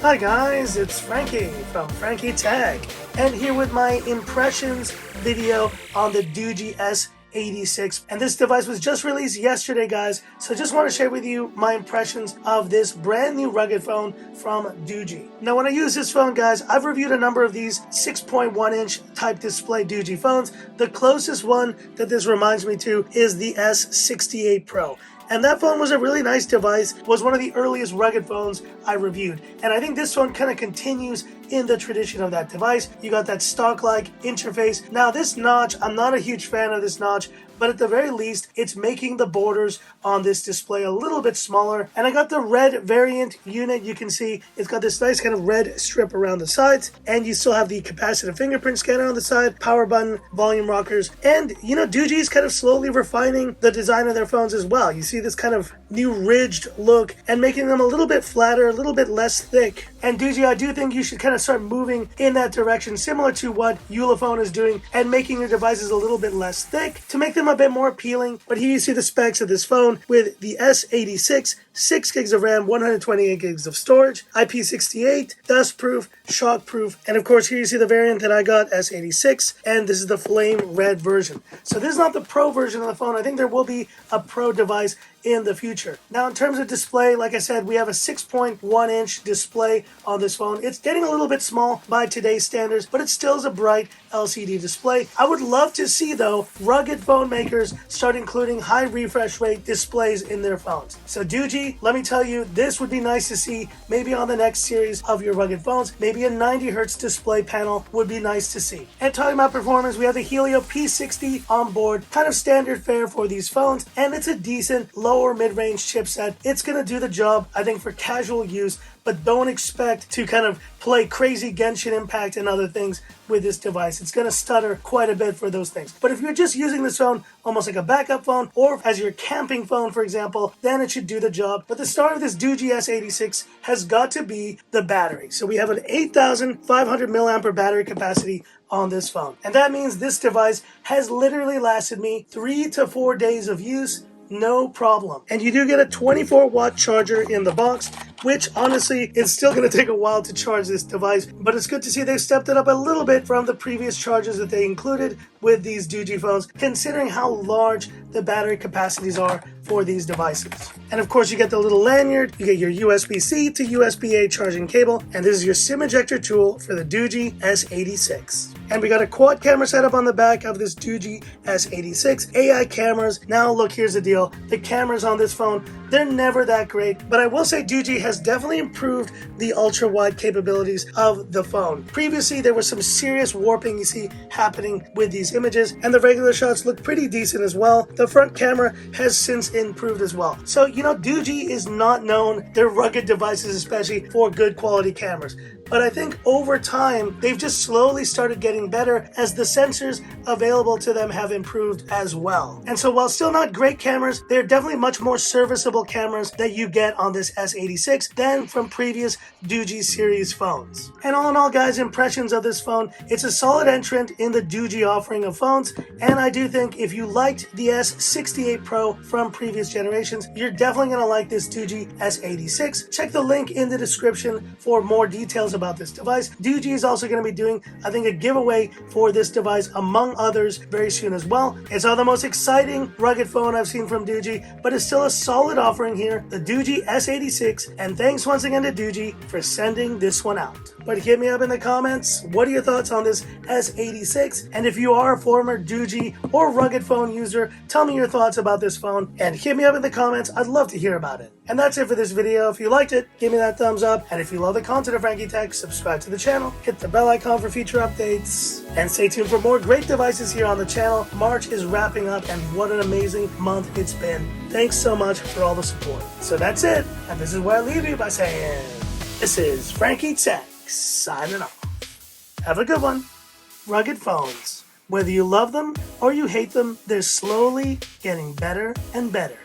Hi guys, it's Frankie from Frankie Tech, and here with my impressions video on the Doogee S86. And this device was just released yesterday, guys, so just want to share with you my impressions of this brand new rugged phone from Doogee. Now, when I use this phone, guys, I've reviewed a number of these 6.1-inch type display Doogee phones. The closest one that this reminds me to is the S68 Pro. And that phone was a really nice device, was one of the earliest rugged phones I reviewed. And I think this one kind of continues in the tradition of that device. You got that stock-like interface. Now this notch, I'm not a huge fan of this notch, but at the very least, it's making the borders on this display a little bit smaller. And I got the red variant unit. You can see it's got this nice kind of red strip around the sides, and you still have the capacitive fingerprint scanner on the side, power button, volume rockers, and you know, Doogee's kind of slowly refining the design of their phones as well. You see this kind of new ridged look and making them a little bit flatter, a little bit less thick. And Doogee, I do think you should kind of start moving in that direction, similar to what Ulefone is doing, and making your devices a little bit less thick to make them a bit more appealing. But here you see the specs of this phone with the S86, 6 gigs of RAM, 128 gigs of storage, IP68, dustproof, shockproof, and of course here you see the variant that I got, S86, and this is the flame red version. So this is not the Pro version of the phone. I think there will be a Pro device in the future. Now, in terms of display, like I said, we have a 6.1-inch display on this phone. It's getting a little bit small by today's standards, but it still is a bright LCD display. I would love to see, though, rugged phone makers start including high refresh rate displays in their phones. So Doogee, let me tell you, this would be nice to see maybe on the next series of your rugged phones. Maybe a 90 Hz display panel would be nice to see. And talking about performance, we have the Helio P60 on board, kind of standard fare for these phones, and it's a decent lower mid-range chipset. It's going to do the job, I think, for casual use, but don't expect to kind of play crazy Genshin Impact and other things with this device. It's going to stutter quite a bit for those things. But if you're just using this phone almost like a backup phone, or as your camping phone, for example, then it should do the job. But the star of this Doogee S86 has got to be the battery. So we have an 8,500 mAh battery capacity on this phone. And that means this device has literally lasted me 3 to 4 days of use, no problem. And you do get a 24-watt charger in the box, which honestly, it's still going to take a while to charge this device, but it's good to see they've stepped it up a little bit from the previous chargers that they included with these Doogee phones, considering how large the battery capacities are for these devices. And of course, you get the little lanyard, you get your USB-C to USB-A charging cable, and this is your SIM ejector tool for the Doogee S86. And we got a quad camera setup on the back of this Doogee S86, AI cameras. Now look, here's the deal. The cameras on this phone, they're never that great, but I will say Doogee has definitely improved the ultra-wide capabilities of the phone. Previously, there was some serious warping you see happening with these images, and the regular shots look pretty decent as well. The front camera has since improved as well. So, you know, Doogee is not known, their rugged devices especially, for good quality cameras. But I think over time, they've just slowly started getting better as the sensors available to them have improved as well. And so while still not great cameras, they're definitely much more serviceable cameras that you get on this S86 than from previous Doogee series phones. And all in all, guys, impressions of this phone, it's a solid entrant in the Doogee offering of phones. And I do think if you liked the S68 Pro from previous generations, you're definitely going to like this Doogee S86. Check the link in the description for more details about this device. Doogee is also going to be doing, I think, a giveaway for this device among others very soon as well. It's not the most exciting rugged phone I've seen from Doogee, but it's still a solid offering here, the Doogee S86, and thanks once again to Doogee for sending this one out. But hit me up in the comments, what are your thoughts on this S86? And if you are a former Doogee or rugged phone user, tell me your thoughts about this phone and hit me up in the comments. I'd love to hear about it. And that's it for this video. If you liked it, give me that thumbs up. And if you love the content of Frankie Tech, subscribe to the channel, hit the bell icon for future updates, and stay tuned for more great devices here on the channel. March is wrapping up, and what an amazing month it's been. Thanks so much for all the support. So that's it, and this is where I leave you by saying, this is Frankie Tech signing off. Have a good one. Rugged phones, whether you love them or you hate them, they're slowly getting better and better.